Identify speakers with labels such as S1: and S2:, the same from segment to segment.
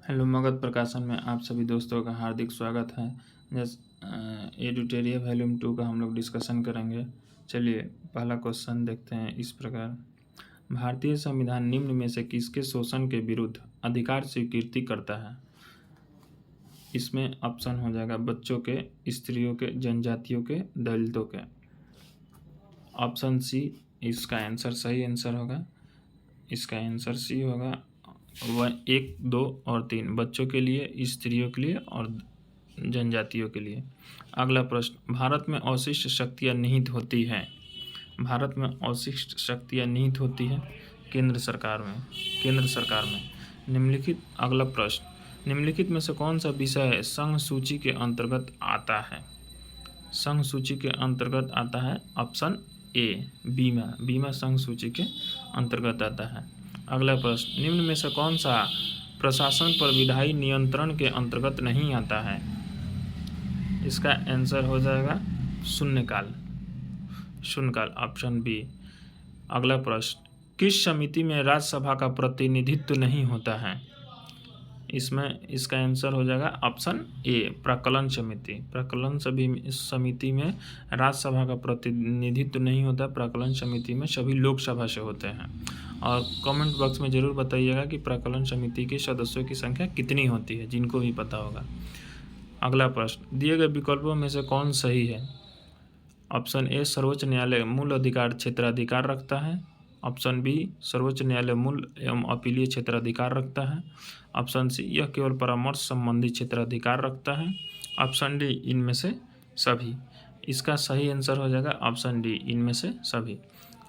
S1: Hello, Magadh प्रकाशन में आप सभी दोस्तों का हार्दिक स्वागत है। एडुटेरिया वॉल्यूम 2 का हम लोग डिस्कशन करेंगे। चलिए पहला क्वेश्चन देखते हैं इस प्रकार। भारतीय संविधान निम्न में से किसके शोषण के विरुद्ध अधिकार स्वीकृति करता है? इसमें ऑप्शन हो जाएगा बच्चों के, स्त्रियों के, जनजातियों के, दलितों के। ऑप्शन सी इसका आंसर सही आंसर होगा। इसका आंसर सी होगा 1, 2 और 3, बच्चों के लिए, स्त्रियों के लिए और जनजातियों के लिए। अगला प्रश्न, भारत में अवशिष्ट शक्तियाँ निहित होती हैं। भारत में अवशिष्ट शक्तियाँ निहित होती हैं केंद्र सरकार में। निम्नलिखित अगला प्रश्न, निम्नलिखित में से कौन सा विषय संघ सूची के अंतर्गत आता है? संघ सूची के अंतर्गत आता है ऑप्शन ए बीमा संघ सूची के अंतर्गत आता है। अगला प्रश्न, निम्न में से कौन सा प्रशासन पर विधायी नियंत्रण के अंतर्गत नहीं आता है? इसका आंसर हो जाएगा शून्यकाल ऑप्शन बी। अगला प्रश्न, किस समिति में राज्यसभा का प्रतिनिधित्व नहीं होता है? इसमें इसका आंसर हो जाएगा ऑप्शन ए प्राक्कलन समिति में राज्यसभा का प्रतिनिधित्व नहीं होता। प्राक्कलन समिति में सभी लोकसभा से होते हैं। और कमेंट बॉक्स में ज़रूर बताइएगा कि प्राक्कलन समिति के सदस्यों की संख्या कितनी होती है, जिनको भी पता होगा। अगला प्रश्न, दिए गए विकल्पों में से कौन सही है? ऑप्शन ए सर्वोच्च न्यायालय मूल अधिकार क्षेत्राधिकार रखता है। ऑप्शन बी सर्वोच्च न्यायालय मूल एवं अपीलीय क्षेत्राधिकार रखता है। ऑप्शन सी यह केवल परामर्श संबंधी क्षेत्राधिकार रखता है। ऑप्शन डी इनमें से सभी। इसका सही आंसर हो जाएगा ऑप्शन डी इनमें से सभी।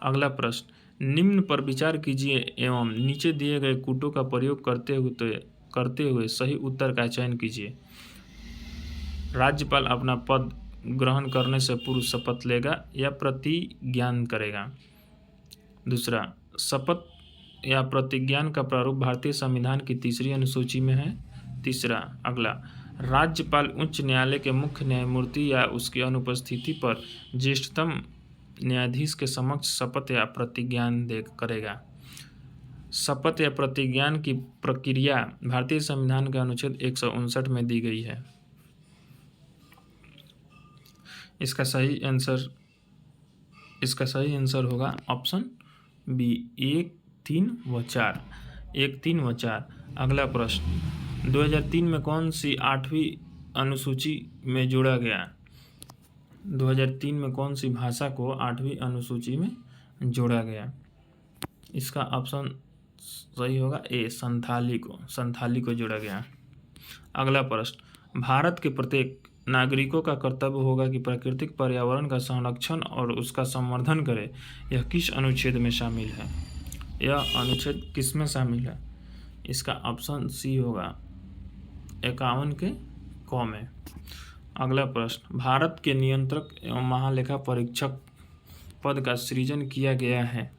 S1: अगला प्रश्न, निम्न पर विचार कीजिए एवं नीचे दिए गए कूटों का प्रयोग करते हुए सही उत्तर का चयन कीजिए। राज्यपाल अपना पद ग्रहण करने से पूर्व शपथ लेगा या प्रतिज्ञान करेगा? दूसरा, शपथ या प्रतिज्ञान का प्रारूप भारतीय संविधान की 3री अनुसूची में है। तीसरा, अगला, राज्यपाल उच्च न्यायालय के मुख्य न्यायमूर्ति या उसकी अनुपस्थिति पर ज्येष्ठतम न्यायाधीश के समक्ष शपथ या प्रतिज्ञान करेगा। शपथ या प्रतिज्ञान की प्रक्रिया भारतीय संविधान के अनुच्छेद 159 में दी गई है। इसका सही आंसर होगा ऑप्शन बी 1, 3 व 4। अगला प्रश्न, 2003 में कौन सी 8वीं अनुसूची में जोड़ा गया? 2003 में कौन सी भाषा को 8वीं अनुसूची में जोड़ा गया? इसका ऑप्शन सही होगा ए संथाली को जोड़ा गया। अगला प्रश्न, भारत के प्रत्येक नागरिकों का कर्तव्य होगा कि प्राकृतिक पर्यावरण का संरक्षण और उसका संवर्धन करे। यह किस अनुच्छेद में शामिल है? यह अनुच्छेद किस में शामिल है? इसका ऑप्शन सी होगा 51 के क में। अगला प्रश्न, भारत के नियंत्रक एवं महालेखा परीक्षक पद का सृजन किया गया है।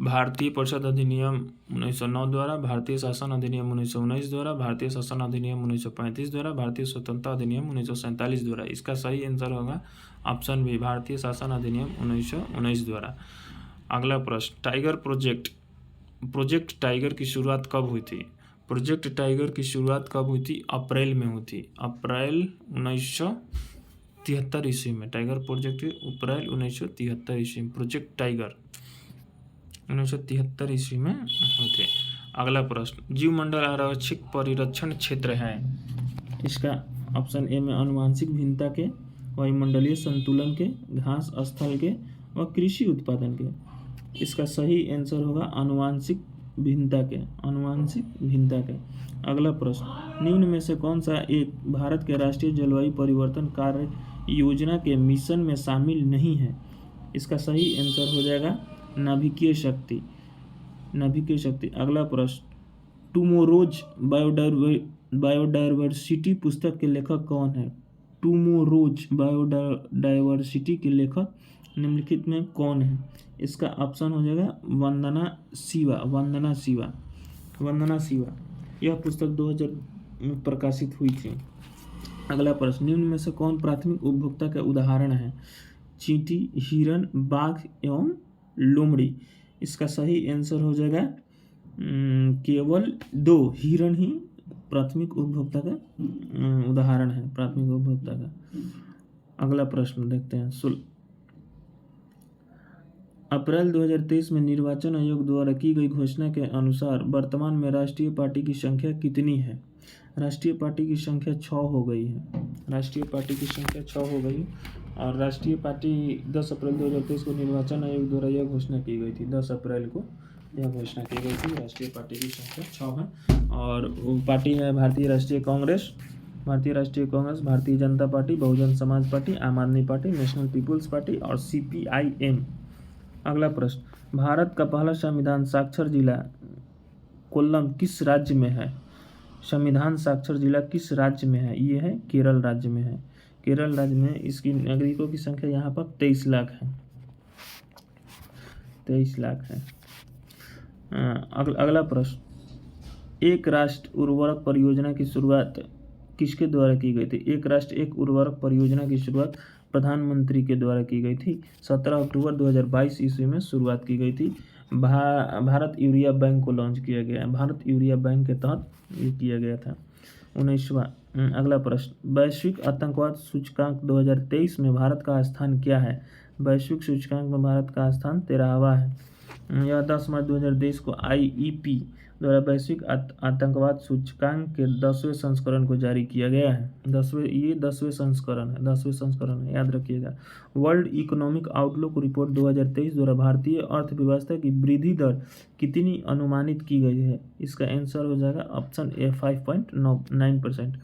S1: भारतीय परिषद अधिनियम 1909 द्वारा, भारतीय शासन अधिनियम 1919 द्वारा, भारतीय शासन अधिनियम 1935 द्वारा, भारतीय स्वतंत्रता अधिनियम 1947 द्वारा। इसका सही आंसर होगा ऑप्शन बी भारतीय शासन अधिनियम 1919 द्वारा। अगला प्रश्न, टाइगर प्रोजेक्ट टाइगर की शुरुआत कब हुई थी? प्रोजेक्ट टाइगर की शुरुआत कब हुई थी? अप्रैल में हुई थी। अप्रैल 1973 ईस्वी में टाइगर प्रोजेक्ट अप्रैल 1973 ईस्वी में प्रोजेक्ट टाइगर 1973 ईस्वी में हुए थे। अगला प्रश्न, जीवमंडल आरक्षित परिरक्षण क्षेत्र है। इसका ऑप्शन ए में आनुवंशिक भिन्नता के, वायुमंडलीय संतुलन के, घास स्थल के व कृषि उत्पादन के। इसका सही आंसर होगा आनुवंशिक भिन्नता के। अगला प्रश्न, निम्न में से कौन सा एक भारत के राष्ट्रीय जलवायु परिवर्तन कार्य योजना के मिशन में शामिल नहीं है? इसका सही आंसर हो जाएगा नाभिकीय शक्ति। अगला प्रश्न, टुमोरोज बायोडायवर्सिटी पुस्तक के लेखक कौन है? टुमोरोज बायोडायवर्सिटी के लेखक निम्नलिखित में कौन है? इसका ऑप्शन हो जाएगा वंदना शिवा। यह पुस्तक 2000 में प्रकाशित हुई थी। अगला प्रश्न, निम्न में से कौन प्राथमिक उपभोक्ता का उदाहरण है? चींटी, हिरन, बाघ एवं लोमड़ी। इसका सही आंसर हो जाएगा केवल 2 हिरण ही प्राथमिक उपभोक्ता का उदाहरण है, प्राथमिक उपभोक्ता का। अगला प्रश्न देखते हैं। अप्रैल 2023 में निर्वाचन आयोग द्वारा की गई घोषणा के अनुसार वर्तमान में राष्ट्रीय पार्टी की संख्या कितनी है? राष्ट्रीय पार्टी की संख्या 6 हो गई है। राष्ट्रीय पार्टी की संख्या 6 हो गई और राष्ट्रीय पार्टी 10 अप्रैल 2023 को निर्वाचन आयोग द्वारा यह घोषणा की गई थी। 10 अप्रैल को यह घोषणा की गई थी। राष्ट्रीय पार्टी की संख्या 6 है और वो पार्टी है भारतीय राष्ट्रीय कांग्रेस, भारतीय जनता पार्टी, बहुजन समाज पार्टी, आम आदमी पार्टी, नेशनल पीपुल्स पार्टी और CPIM। अगला प्रश्न, भारत का पहला संविधान साक्षर जिला कोल्लम किस राज्य में है? संविधान साक्षर जिला किस राज्य में है? ये है केरल राज्य में है। केरल राज्य में इसकी नागरिकों की संख्या यहाँ पर 23 लाख है। 23 लाख है। अगला प्रश्न, एक राष्ट्र उर्वरक परियोजना की शुरुआत किसके द्वारा की गई थी? एक राष्ट्र एक उर्वरक परियोजना की शुरुआत प्रधानमंत्री के द्वारा की गई थी। 17 अक्टूबर 2022 ईस्वी में शुरुआत की गई थी। भारत यूरिया बैंक को लॉन्च किया गया है। भारत यूरिया बैंक के तहत ये किया गया था। 19वां। अगला प्रश्न, वैश्विक आतंकवाद सूचकांक 2023 में भारत का स्थान क्या है? वैश्विक सूचकांक में भारत का स्थान 13वां है। यह 10 मार्च 2023 को IEP द्वारा वैश्विक आतंकवाद सूचकांक के 10वें संस्करण को जारी किया गया है। 10वें संस्करण है, याद रखिएगा। वर्ल्ड इकोनॉमिक आउटलुक रिपोर्ट 2023 द्वारा भारतीय अर्थव्यवस्था की वृद्धि दर कितनी अनुमानित की गई है? इसका आंसर हो जाएगा ऑप्शन ए 5.9%।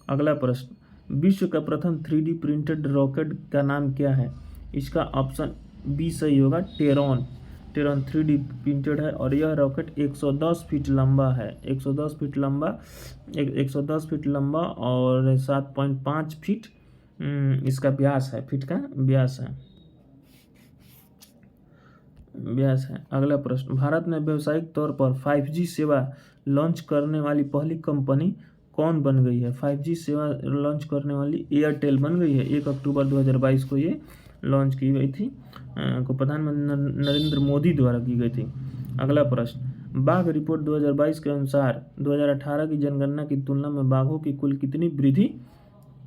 S1: अगला प्रश्न, विश्व का प्रथम 3D प्रिंटेड रॉकेट का नाम क्या है? इसका ऑप्शन बी सही होगा, टेरॉन 3D प्रिंटेड है और यह रॉकेट 110 फीट लंबा है। 110 फीट लंबा और 7.5 फीट इसका व्यास है, फीट का व्यास है। अगला प्रश्न, भारत में व्यावसायिक तौर पर 5G सेवा लॉन्च करने वाली पहली कंपनी कौन बन गई है? 5G सेवा लॉन्च करने वाली एयरटेल बन गई है। 1 अक्टूबर 2022 को ये लॉन्च की गई थी, को प्रधानमंत्री नरेंद्र मोदी द्वारा की गई थी। अगला प्रश्न, बाघ रिपोर्ट 2022 के अनुसार 2018 की जनगणना की तुलना में बाघों की कुल कितनी वृद्धि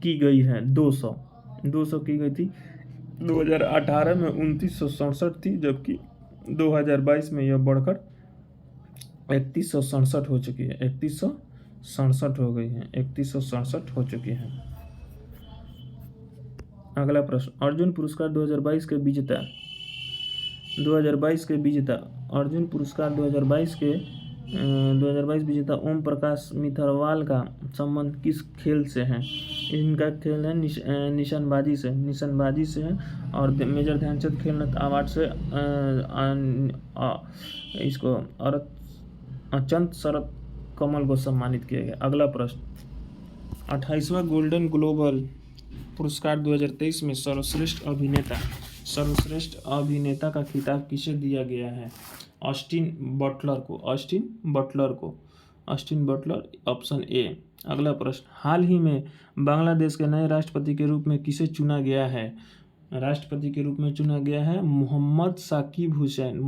S1: की गई है? 200 की गई थी। 2018 में 2967 थी, जबकि 2022 में यह बढ़कर 3167 हो चुकी है। 3167 हो गई है, 3167 हो चुकी है। अगला प्रश्न, अर्जुन पुरस्कार 2022 के विजेता अर्जुन पुरस्कार 2022 विजेता ओम प्रकाश मिथरवाल का संबंध किस खेल से है? इनका खेल है निशानबाजी से है और मेजर ध्यानचंद खेल रत्न अवार्ड से इसको चंद शरद कमल को सम्मानित किया गया। अगला प्रश्न, 28वां गोल्डन ग्लोबल पुरस्कार 2023 में सर्वश्रेष्ठ अभिनेता का खिताब किसे दिया गया है? Austin Butler, option A. अगला प्रश्न, हाल ही में बांग्लादेश के नए राष्ट्रपति के रूप में किसे चुना गया है? राष्ट्रपति के रूप में चुना गया है मोहम्मद शाकिब हुसैन।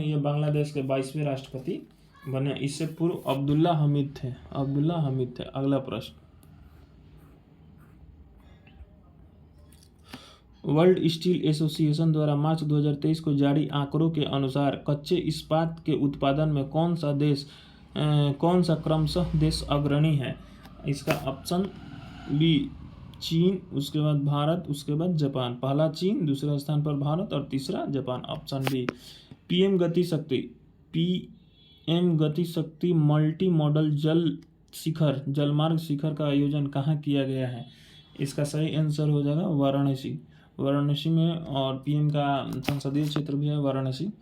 S1: ये बांग्लादेश के 22वें राष्ट्रपति बने। इससे पूर्व अब्दुल्ला हमीद थे। अगला प्रश्न, वर्ल्ड स्टील एसोसिएशन द्वारा मार्च 2023 को जारी आंकड़ों के अनुसार कच्चे इस्पात के उत्पादन में कौन सा क्रमशः देश अग्रणी है? इसका ऑप्शन बी चीन, उसके बाद भारत, उसके बाद जापान। पहला चीन, दूसरे स्थान पर भारत और तीसरा जापान, ऑप्शन बी। पीएम गति शक्ति मल्टी मॉडल जलमार्ग शिखर का आयोजन कहाँ किया गया है? इसका सही आंसर हो जाएगा वाराणसी में, और पीएम का संसदीय क्षेत्र भी है वाराणसी।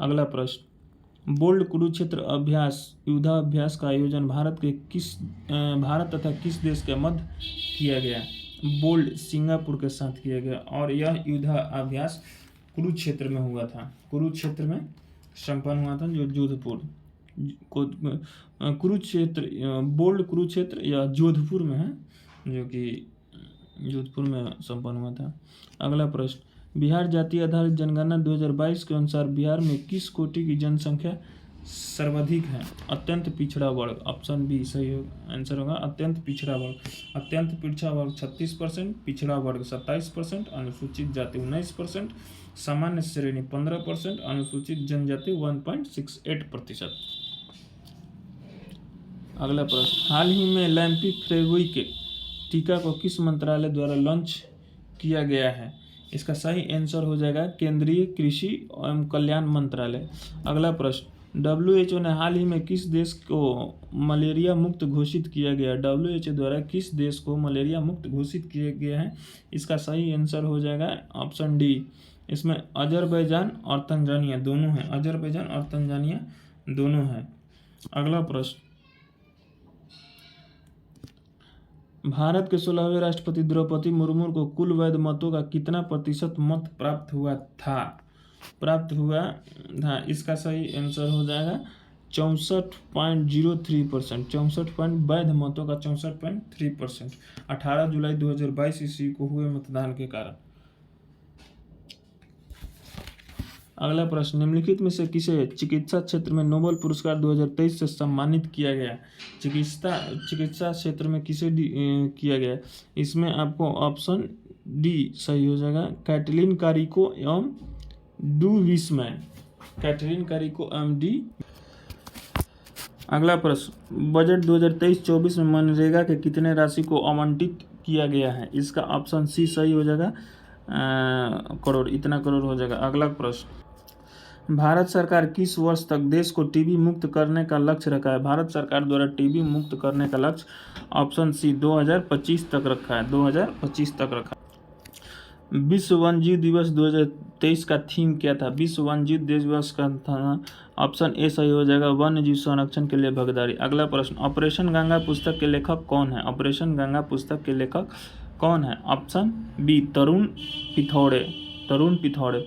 S1: अगला प्रश्न, बोल्ड कुरुक्षेत्र युद्धाभ्यास का आयोजन भारत तथा किस देश के मध्य किया गया? बोल्ड सिंगापुर के साथ किया गया और यह युद्धाभ्यास कुरुक्षेत्र में हुआ था। कुरुक्षेत्र में संपन्न हुआ था, जो जोधपुर कुरुक्षेत्र या जोधपुर में है, जो कि जोधपुर में संपन्न हुआ था। अगला प्रश्न, बिहार जाति आधारित जनगणना 2022 के अनुसार बिहार में किस कोटि की जनसंख्या सर्वाधिक है? अत्यंत पिछड़ा वर्ग, ऑप्शन बी सही आंसर होगा। अत्यंत पिछड़ा वर्ग, अत्यंत पिछड़ा वर्ग 36%, पिछड़ा वर्ग 27%, अनुसूचित जाति 19%, सामान्य श्रेणी 15%, अनुसूचित जनजाति 1.68%। अगला प्रश्न, हाल ही में लैम्पीफ्रेगुई टीका को किस मंत्रालय द्वारा लॉन्च किया गया है? इसका सही आंसर हो जाएगा केंद्रीय कृषि एवं कल्याण मंत्रालय। अगला प्रश्न, WHO ने हाल ही में किस देश को मलेरिया मुक्त घोषित किया गया? WHO द्वारा किस देश को मलेरिया मुक्त घोषित किया गया है? इसका सही आंसर हो जाएगा ऑप्शन डी। इसमें अजरबैजान और तंजानिया दोनों हैं, अजरबैजान और तंजानिया दोनों हैं। अगला प्रश्न, भारत के 16वें राष्ट्रपति द्रौपदी मुर्मू को कुल वैध मतों का कितना प्रतिशत मत प्राप्त हुआ था? इसका सही आंसर हो जाएगा 64.03%, 64 वैध मतों का 64.3%, 18 जुलाई 2022 ईस्वी को हुए मतदान के कारण। अगला प्रश्न, निम्नलिखित में से किसे चिकित्सा क्षेत्र में नोबेल पुरस्कार 2023 से सम्मानित किया गया? चिकित्सा क्षेत्र में किसे किया गया? इसमें आपको ऑप्शन डी सही हो जाएगा, कैटलिन कारिको एवं डू विसमैन, कैटलिन कारिको एवं डी। अगला प्रश्न, बजट 2023-24 में मनरेगा के कितने राशि को आवंटित किया गया है? इसका ऑप्शन सी सही हो जाएगा, करोड़, इतना करोड़ हो जाएगा। अगला प्रश्न, भारत सरकार किस वर्ष तक देश को टीबी मुक्त करने का लक्ष्य रखा है? भारत सरकार द्वारा टीबी मुक्त करने का लक्ष्य ऑप्शन सी 2025 तक रखा है, 2025 तक रखा। विश्व वन्यजीव दिवस 2023 का थीम क्या था? विश्व वन्यजीव दिवस का था ऑप्शन ए सही हो जाएगा, वन्य जीव संरक्षण के लिए भागीदारी। अगला प्रश्न, ऑपरेशन गंगा पुस्तक के लेखक कौन है? ऑपरेशन गंगा पुस्तक के लेखक कौन है? Option B Tarun Pithode.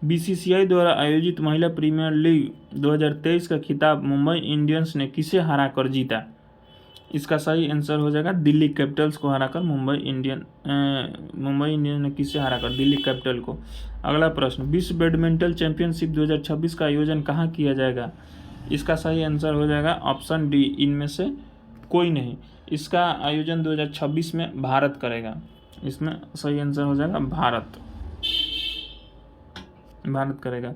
S1: BCCI द्वारा आयोजित महिला प्रीमियर लीग 2023 का खिताब मुंबई इंडियंस ने किसे हराकर जीता? इसका सही आंसर हो जाएगा दिल्ली कैपिटल्स को हराकर। मुंबई इंडियन ने किसे हराकर? दिल्ली कैपिटल को। अगला प्रश्न, विश्व बैडमिंटन चैंपियनशिप 2026 का आयोजन कहाँ किया जाएगा? इसका सही आंसर हो जाएगा ऑप्शन डी, इनमें से कोई नहीं। इसका आयोजन 2026 में भारत करेगा। इसमें सही आंसर हो जाएगा भारत करेगा।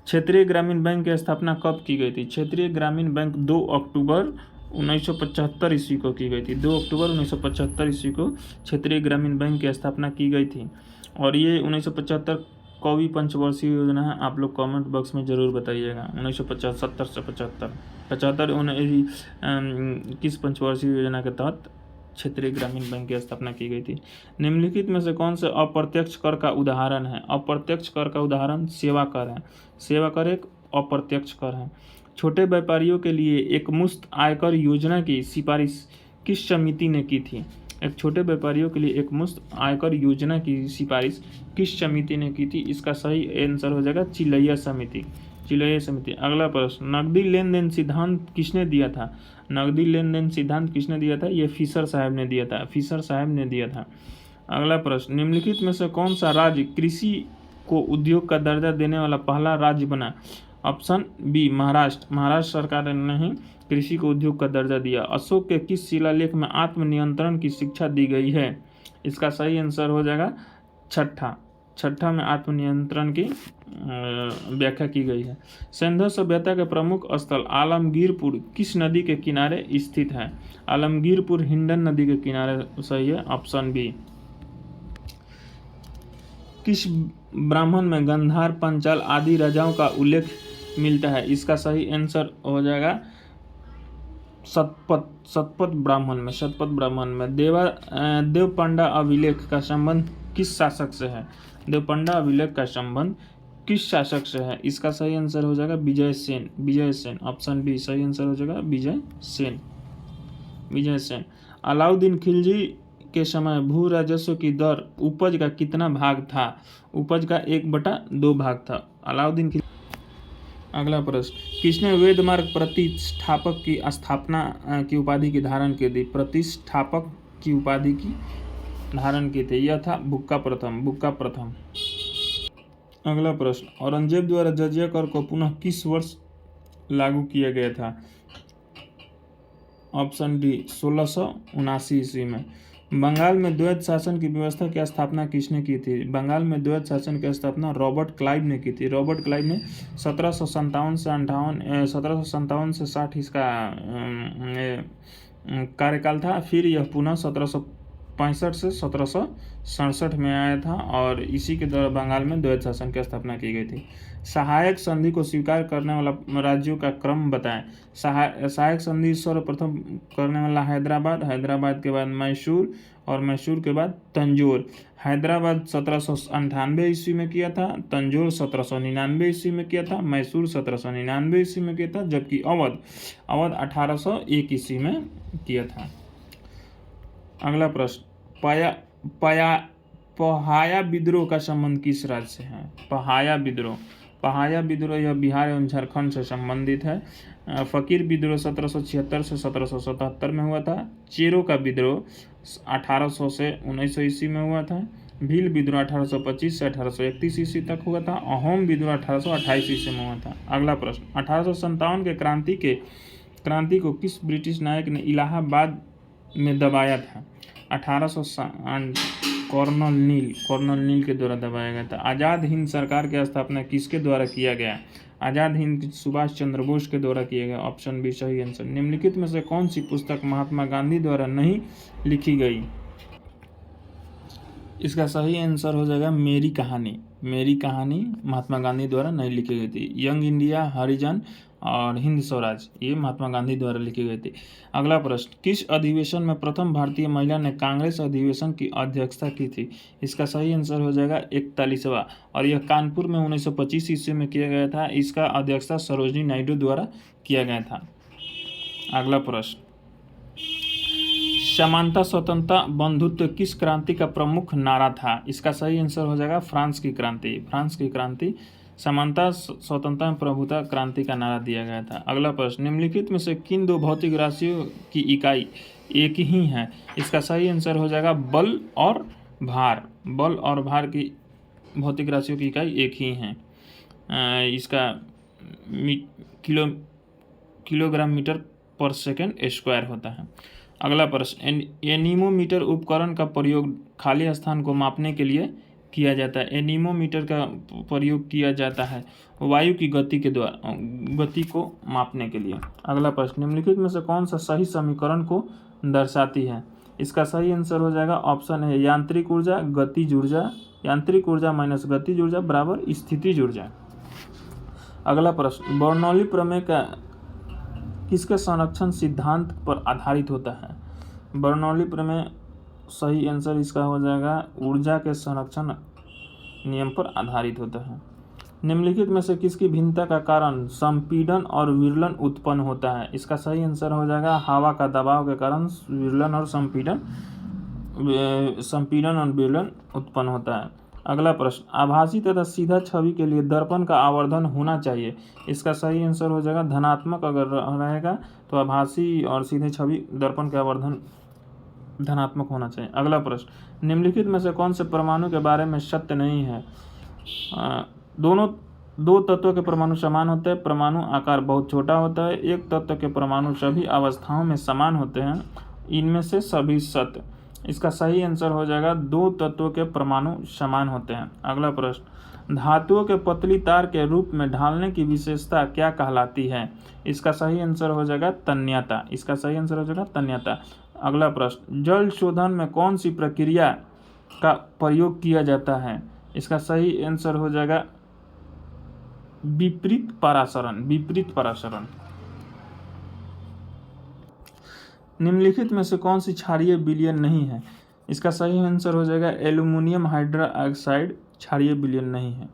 S1: क्षेत्रीय ग्रामीण बैंक की स्थापना कब की गई थी? क्षेत्रीय ग्रामीण बैंक 2 अक्टूबर 1975 ईस्वी को की गई थी। 2 अक्टूबर 1975 ईस्वी को क्षेत्रीय ग्रामीण बैंक की स्थापना की गई थी। और ये 1975 कौवी पंचवर्षीय योजना है? आप लोग कमेंट बॉक्स में जरूर बताइएगा। 1970 से 75 किस पंचवर्षीय योजना के तहत क्षेत्रीय ग्रामीण बैंक की स्थापना की गई थी? निम्नलिखित में से कौन से अप्रत्यक्ष कर का उदाहरण है? अप्रत्यक्ष कर का उदाहरण सेवा कर है। सेवा कर एक अप्रत्यक्ष कर है। छोटे व्यापारियों के लिए एकमुश्त आयकर योजना की सिफारिश किस समिति ने की थी? एक छोटे व्यापारियों के लिए एकमुश्त आयकर योजना की सिफारिश किस समिति ने की थी? इसका सही आंसर हो जाएगा चिलैया समिति। अगला प्रश्न, नकदी लेन देन सिद्धांत किसने दिया था? नकदी लेन देन सिद्धांत किसने दिया था? ये फिशर साहब ने दिया था। अगला प्रश्न, निम्नलिखित में से कौन सा राज्य कृषि को उद्योग का दर्जा देने वाला पहला राज्य बना? ऑप्शन बी महाराष्ट्र सरकार ने ही कृषि को उद्योग का दर्जा दिया। अशोक के किस शिलालेख में आत्मनियंत्रण की शिक्षा दी गई है? इसका सही आंसर हो जाएगा छठा में आत्मनियंत्रण की व्याख्या की गई है। सिंधु सभ्यता के प्रमुख स्थल आलमगीरपुर किस नदी के किनारे स्थित है? आलमगीरपुर हिंडन नदी के किनारे सही है, ऑप्शन बी। किस ब्राह्मण में गंधार, पंचाल आदि राजाओं का उल्लेख मिलता है? इसका सही आंसर हो जाएगा शतपथ ब्राह्मण में। देवपंडा अभिलेख का संबंध किस शासक से है? देवपंडा अभिलेख का संबंध किस शासक से है? इसका सही आंसर हो जाएगा विजय सेन, ऑप्शन बी सही आंसर हो जाएगा विजय सेन। अलाउद्दीन खिलजी के समय भू राजस्व की दर उपज का कितना भाग था? उपज का 1/2 भाग था अलाउद्दीन खिलजी। अगला प्रश्न, किसने वेद मार्ग प्रतिष्ठापक की स्थापना की उपाधि की धारण की थी? प्रतिष्ठापक की उपाधि की धारण की थी, यह था बुक्का प्रथम। अगला प्रश्न, औरंगजेब द्वारा जजिया कर को पुनः किस वर्ष लागू किया गया था? ऑप्शन डी 1679 ईस्वी में। बंगाल में द्वैत शासन की व्यवस्था की स्थापना किसने की थी? बंगाल में द्वैत शासन की स्थापना रॉबर्ट क्लाइव ने की थी। रॉबर्ट क्लाइव ने 1757 से 60 इसका कार्यकाल था। फिर यह पुनः 1765 से 1767 में आया था और इसी के द्वारा बंगाल में द्वैत शासन की स्थापना की गई थी। सहायक संधि को स्वीकार करने वाला राज्यों का क्रम बताएं। सहायक संधि सर्वप्रथम करने वाला हैदराबाद, हैदराबाद के बाद मैसूर और मैसूर के बाद तंजौर। हैदराबाद 1798 ईस्वी में किया था, तंजौर 1799 ईस्वी में किया था, मैसूर 1799 ईस्वी में किया था, जबकि अवध 1801 ईस्वी में किया था। अगला प्रश्न, पहाया विद्रोह का संबंध किस राज्य से है? पहाया विद्रोह यह बिहार एवं झारखंड से संबंधित है। फकीर विद्रोह 1776 से 1777 में हुआ था। चेरो का विद्रोह 1800 से 1900 ईस्वी में हुआ था। भील विद्रोह 1825 से 1831 ईस्वी तक हुआ था। अहोम विद्रोह 1828 ईस्वी में हुआ था। अगला प्रश्न, 1857 के क्रांति को किस ब्रिटिश नायक ने इलाहाबाद में दबाया था? 1800 कर्नल नील के द्वारा दबाया गया था। आज़ाद हिंद सरकार की स्थापना किसके द्वारा किया गया? आज़ाद हिंद सुभाष चंद्र बोस के द्वारा किया गया। ऑप्शन बी सही आंसर। निम्नलिखित में से कौन सी पुस्तक महात्मा गांधी द्वारा नहीं लिखी गई? इसका सही आंसर हो जाएगा मेरी कहानी महात्मा गांधी द्वारा नहीं लिखी गई थी। यंग इंडिया, हरिजन और हिंद स्वराज ये महात्मा गांधी द्वारा लिखी गई थी। अगला प्रश्न, किस अधिवेशन में प्रथम भारतीय महिला ने कांग्रेस अधिवेशन की अध्यक्षता की थी? इसका सही आंसर हो जाएगा 41वां और यह कानपुर में 1925 ईस्वी में किया गया था। इसका अध्यक्षता सरोजिनी नायडू द्वारा किया गया था। अगला प्रश्न, समानता, स्वतंत्रता, बंधुत्व किस क्रांति का प्रमुख नारा था? इसका सही आंसर हो जाएगा फ्रांस की क्रांति। समानता, स्वतंत्रता, प्रभुता क्रांति का नारा दिया गया था। अगला प्रश्न, निम्नलिखित में से किन दो भौतिक राशियों की इकाई एक ही है? इसका सही आंसर हो जाएगा बल और भार की भौतिक राशियों की इकाई एक ही है। इसका किलोग्राम मीटर पर सेकंड स्क्वायर होता है। अगला प्रश्न, एनीमोमीटर उपकरण का प्रयोग खाली स्थान को मापने के लिए किया जाता है। एनीमोमीटर का प्रयोग किया जाता है वायु की गति को मापने के लिए। अगला प्रश्न, निम्नलिखित में से कौन सा सही समीकरण को दर्शाती है? इसका सही आंसर हो जाएगा ऑप्शन है यांत्रिक ऊर्जा गतिज ऊर्जा, यांत्रिक ऊर्जा माइनस गतिज ऊर्जा बराबर स्थितिज ऊर्जा। अगला प्रश्न, बर्नौली प्रमेय का किसके संरक्षण सिद्धांत पर आधारित होता है? बर्नौली प्रमेय सही आंसर इसका हो जाएगा ऊर्जा के संरक्षण नियम पर आधारित होता है। निम्नलिखित में से किसकी भिन्नता का कारण संपीड़न और विरलन उत्पन्न होता है? इसका सही आंसर हो जाएगा हवा का दबाव के कारण विरलन और विरलन उत्पन्न होता है। अगला प्रश्न, आभासी तथा सीधा छवि के लिए दर्पण का आवर्धन होना चाहिए। इसका सही आंसर हो जाएगा धनात्मक अगर रहेगा तो आभासी और सीधे छवि दर्पण का आवर्धन धनात्मक होना चाहिए। अगला प्रश्न, निम्नलिखित में से कौन से परमाणु के बारे में सत्य नहीं है? दो तत्वों के परमाणु समान होते हैं, परमाणु आकार बहुत छोटा होता है, एक तत्व के परमाणु सभी अवस्थाओं में समान होते हैं, इनमें से सभी सत्य। इसका सही आंसर हो जाएगा दो तत्वों के परमाणु समान होते हैं। अगला प्रश्न, धातुओं के पतली तार के रूप में ढालने की विशेषता क्या कहलाती है? इसका सही आंसर हो जाएगा तन्यता। अगला प्रश्न, जल शोधन में कौन सी प्रक्रिया का प्रयोग किया जाता है? इसका सही आंसर हो जाएगा विपरीत परासरण। निम्नलिखित में से कौन सी क्षारीय विलयन नहीं है? इसका सही आंसर हो जाएगा एल्यूमिनियम हाइड्रोक्साइड क्षारीय विलयन नहीं है।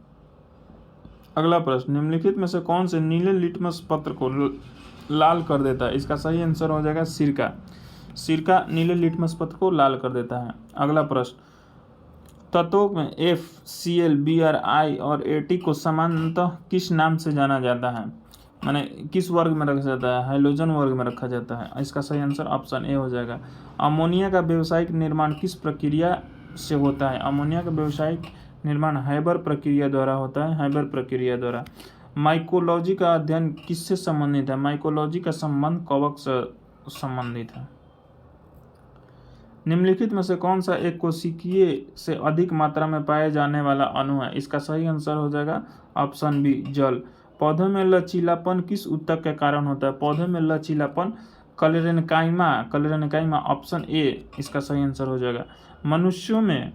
S1: अगला प्रश्न, निम्नलिखित में से कौन से नीले लिटमस पत्र को लाल कर देता है? इसका सही आंसर हो जाएगा सिरका नीले लिटमस पत्र को लाल कर देता है। अगला प्रश्न, तत्वों में FCl, Br, और At को सामान्यतः किस नाम से जाना जाता है? माने किस वर्ग में रखा जाता है? हाइड्रोजन वर्ग में रखा जाता है। इसका सही आंसर ऑप्शन ए हो जाएगा। अमोनिया का व्यावसायिक निर्माण किस प्रक्रिया से होता है? अमोनिया का व्यावसायिक निर्माण हैबर प्रक्रिया द्वारा होता है, हैबर प्रक्रिया द्वारा। माइकोलॉजी का अध्ययन किससे संबंधित है? माइकोलॉजी का संबंध कवक से संबंधित है। निम्नलिखित में से कौन सा एक कोशिकीय से अधिक मात्रा में पाए जाने वाला अणु है? इसका सही आंसर हो जाएगा ऑप्शन बी, जल। पौधों में लचीलापन किस ऊतक के कारण होता है? पौधे में लचीलापन क्लेरेन्काइमा, ऑप्शन ए इसका सही आंसर हो जाएगा। मनुष्यों में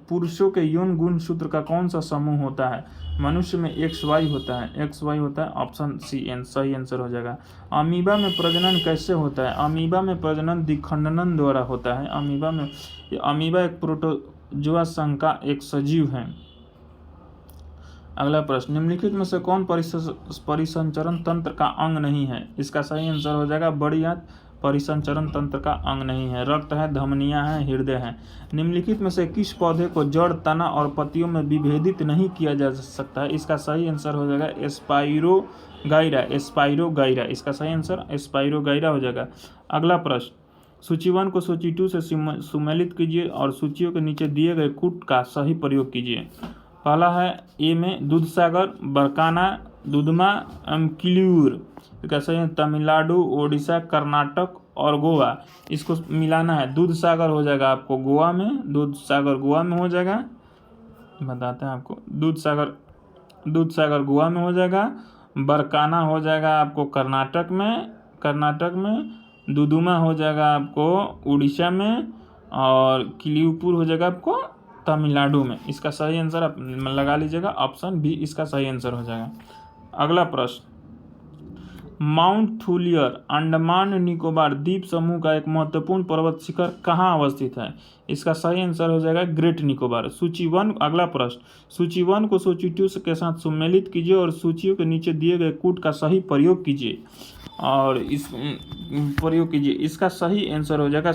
S1: पुरुषों के यौन गुणसूत्र का कौन सा समूह होता है? मनुष्य में XY होता है, XY होता है, ऑप्शन सी सही आंसर हो जाएगा। अमीबा में प्रजनन कैसे होता है? अमीबा में प्रजनन द्विखंडन द्वारा होता है। अमीबा एक प्रोटोजोआ संघ का एक सजीव है। अगला प्रश्न, निम्नलिखित में से कौन परिसंचरण तंत्र का अंग नहीं है? इसका सही आंसर हो जाएगा बड़ी आंत परिसंचरण तंत्र का अंग नहीं है। रक्त है, धमनियां हैं, हृदय है। निम्नलिखित में से किस पौधे को जड़, तना और पत्तियों में विभेदित नहीं किया जा सकता है? इसका सही आंसर हो जाएगा स्पाइरोगाइरा। इसका सही आंसर स्पाइरोगाइरा हो जाएगा। अगला प्रश्न, सूची 1 को सूची 2 से सुमेलित कीजिए और सूचियों के नीचे दिए गए कूट का सही प्रयोग कीजिए। पहला है ए में दूधसागर, बरकाना, दुधमा, अमकिल्यूर। कैसे है? तमिलनाडु, ओडिशा, कर्नाटक और गोवा। इसको मिलाना है। दूधसागर हो जाएगा आपको गोवा में, दूधसागर गोवा में हो जाएगा, बताते हैं आपको। दूधसागर गोवा में हो जाएगा। बरकाना हो जाएगा आपको कर्नाटक में। दुदुमा हो जाएगा आपको उड़ीसा में और किलियुपुर हो जाएगा आपको तमिलनाडु में। इसका सही आंसर आप लगा लीजिएगा, ऑप्शन बी इसका सही आंसर हो जाएगा। अगला प्रश्न, माउंट थूलियर अंडमान निकोबार द्वीप समूह का एक महत्वपूर्ण पर्वत शिखर कहाँ अवस्थित है? इसका सही आंसर हो जाएगा ग्रेट निकोबार। सूची 1। अगला प्रश्न, सूची 1 को सूची 2 के साथ सम्मिलित कीजिए और सूचियों के नीचे दिए गए कूट का सही प्रयोग कीजिए इसका सही आंसर हो जाएगा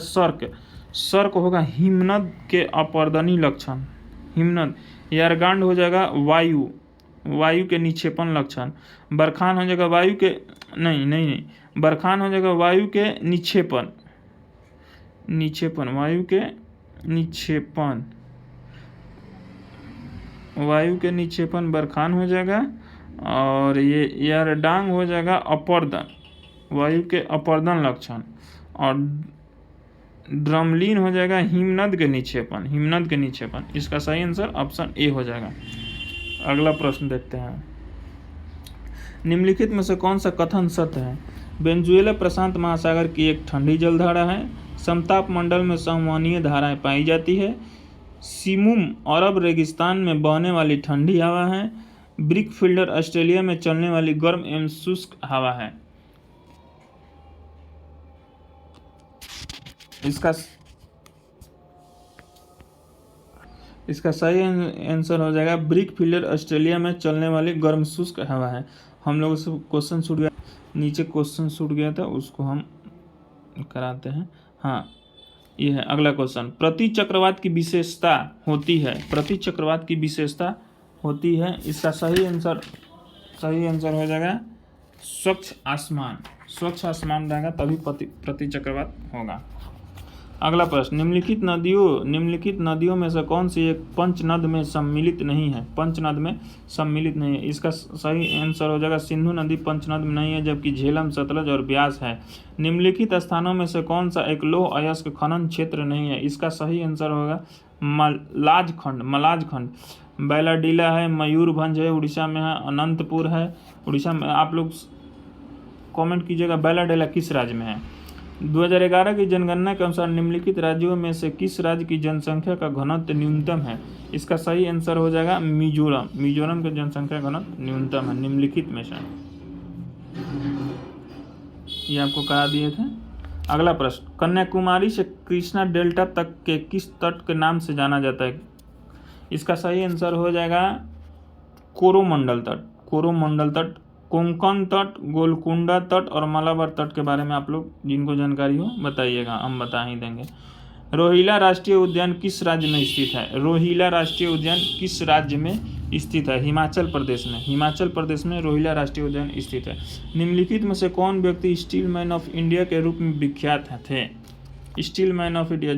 S1: सर्क होगा हिमनद के अपर्दनी लक्षण। हिमनद। यारगांड हो जाएगा वायु के निक्षेपण लक्षण। बरखान हो जाएगा वायु के बरखान हो जाएगा वायु के निक्षेपण बरखान हो जाएगा। और ये यारडांग हो जाएगा अपर्दन, वायु के अपर्दन लक्षण। और ड्रमलिन हो जाएगा हिमनद के निक्षेपण। इसका सही आंसर ऑप्शन ए हो जाएगा। अगला प्रश्न देखते हैं, निम्नलिखित में से कौन सा कथन सत्य है? वेनेजुएला प्रशांत महासागर की एक ठंडी जलधारा है। समताप मंडल में संवहनीय धाराएं पाई जाती है। सिमुम अरब रेगिस्तान में बहने वाली ठंडी हवा है। ब्रिक फील्डर ऑस्ट्रेलिया में चलने वाली गर्म एवं शुष्क हवा है। इसका सही आंसर हो जाएगा ब्रिक फील्डर ऑस्ट्रेलिया में चलने वाली गर्म शुष्क हवा है। हम लोगों से क्वेश्चन छूट गया, नीचे क्वेश्चन छूट गया था, उसको हम कराते हैं। हाँ, ये है अगला क्वेश्चन। प्रति चक्रवात की विशेषता होती है। इसका सही आंसर हो जाएगा स्वच्छ आसमान रहेगा तभी प्रति चक्रवात होगा। अगला प्रश्न, निम्नलिखित नदियों में से कौन सी एक पंचनद में सम्मिलित नहीं है? इसका सही आंसर हो जाएगा सिंधु नदी पंचनद में नहीं है, जबकि झेलम, सतलज और ब्यास है। निम्नलिखित स्थानों में से कौन सा एक लौह अयस्क खनन क्षेत्र नहीं है? इसका सही आंसर होगा मलाज खंड। बैलाडीला है, मयूरभंज है, उड़ीसा में है, अनंतपुर है उड़ीसा में। आप लोग कमेंट कीजिएगा बैलाडीला किस राज्य में है। 2011 की जनगणना के अनुसार निम्नलिखित राज्यों में से किस राज्य की जनसंख्या का घनत्व न्यूनतम है? इसका सही आंसर हो जाएगा मिजोरम का जनसंख्या घनत्व न्यूनतम है निम्नलिखित में से। ये आपको करा दिए थे। अगला प्रश्न, कन्याकुमारी से कृष्णा डेल्टा तक के किस तट के नाम से जाना जाता है? इसका सही आंसर हो जाएगा कोरोमंडल तट, कोंकण तट, गोलकुंडा तट और मालाबार तट के बारे में आप लोग जिनको जानकारी हो बताइएगा, हम बता ही देंगे। रोहिला राष्ट्रीय उद्यान किस राज्य में स्थित है? हिमाचल प्रदेश में रोहिला राष्ट्रीय उद्यान स्थित है। निम्नलिखित में से कौन व्यक्ति स्टील मैन ऑफ इंडिया के रूप में विख्यात थे? Steel man of India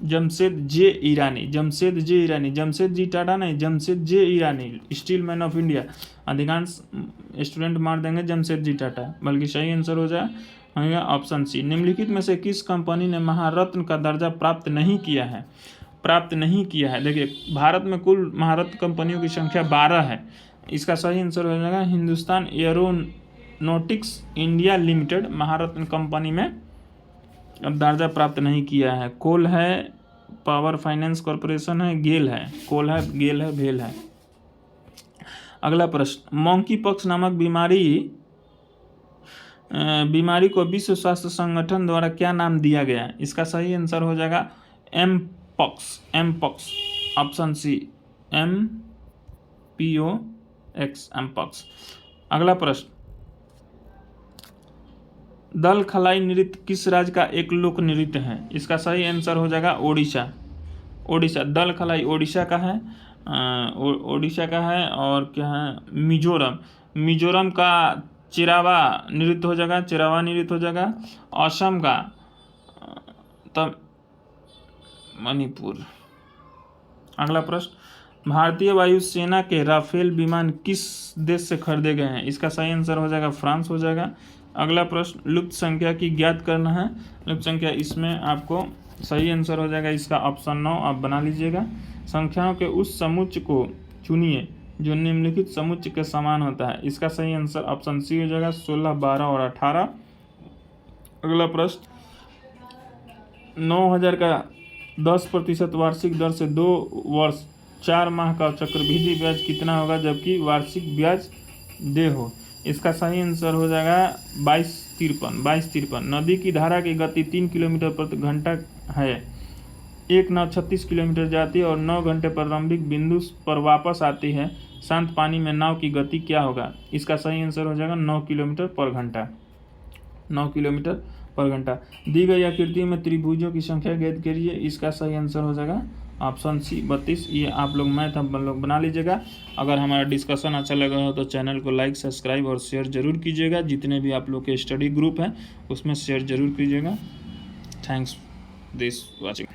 S1: Jamshed J Irani, Jamshed J Irani, Jamshed ji Tata नहीं, Jamshed J Irani, steel man of India. अधिकांश स्टूडेंट मार देंगे जमशेद जी टाटा, बल्कि सही आंसर हो जाएगा ऑप्शन सी। निम्नलिखित में से किस कंपनी ने महारत्न का दर्जा प्राप्त नहीं किया है? प्राप्त नहीं किया है, देखिए भारत में कुल महारत्न कंपनियों की संख्या 12 है। इसका सही आंसर हो जाएगा हिंदुस्तान एरोनॉटिक्स इंडिया लिमिटेड महारत्न कंपनी में अब दर्जा प्राप्त नहीं किया है। कोल है, पावर फाइनेंस कॉरपोरेशन है, गेल है, कोल है, गेल है, भेल है। अगला प्रश्न, मंकी पॉक्स नामक बीमारी को विश्व स्वास्थ्य संगठन द्वारा क्या नाम दिया गया है? इसका सही आंसर हो जाएगा M pox, option C MPOX, M pox. अगला प्रश्न, दल खलाई नृत्य किस राज्य का एक लोक नृत्य है? इसका सही आंसर हो जाएगा ओडिशा। दल खलाई ओडिशा का है, ओडिशा का है। और क्या है? मिजोरम का चिरावा नृत्य हो जाएगा, असम का तब मणिपुर। अगला प्रश्न, भारतीय वायुसेना के राफेल विमान किस देश से खरीदे गए हैं? इसका सही आंसर हो जाएगा फ्रांस हो जाएगा। अगला प्रश्न, लुप्त संख्या की ज्ञात करना है। लुप्त संख्या, इसमें आपको सही आंसर हो जाएगा इसका ऑप्शन 9 आप बना लीजिएगा। संख्याओं के उस समुच्चय को चुनिए जो निम्नलिखित समुच्चय के समान होता है। इसका सही आंसर ऑप्शन सी हो जाएगा 16, 12 और 18। अगला प्रश्न, 9000 का 10% वार्षिक दर से 2 वर्ष 4 माह का चक्रवृद्धि ब्याज कितना होगा जबकि वार्षिक ब्याज दे हो? इसका सही आंसर हो जाएगा 2253। नदी की धारा की गति 3 किलोमीटर प्रति घंटा है। एक नाव 36 किलोमीटर जाती है और 9 घंटे प्रारंभिक बिंदु पर वापस आती है। शांत पानी में नाव की गति क्या होगा? इसका सही आंसर हो जाएगा 9 किलोमीटर पर घंटा। 9 किलोमीटर पर घंटा। दी गई आकृति में त्रिभुजों की संख्या ज्ञात करिए। इसका सही आंसर हो जाएगा ऑप्शन सी 32। ये आप लोग मैथ हम लोग बना लीजिएगा। अगर हमारा डिस्कशन अच्छा लगा हो तो चैनल को लाइक, सब्सक्राइब और शेयर जरूर कीजिएगा। जितने भी आप लोग के स्टडी ग्रुप हैं उसमें शेयर जरूर कीजिएगा। Thanks this watching.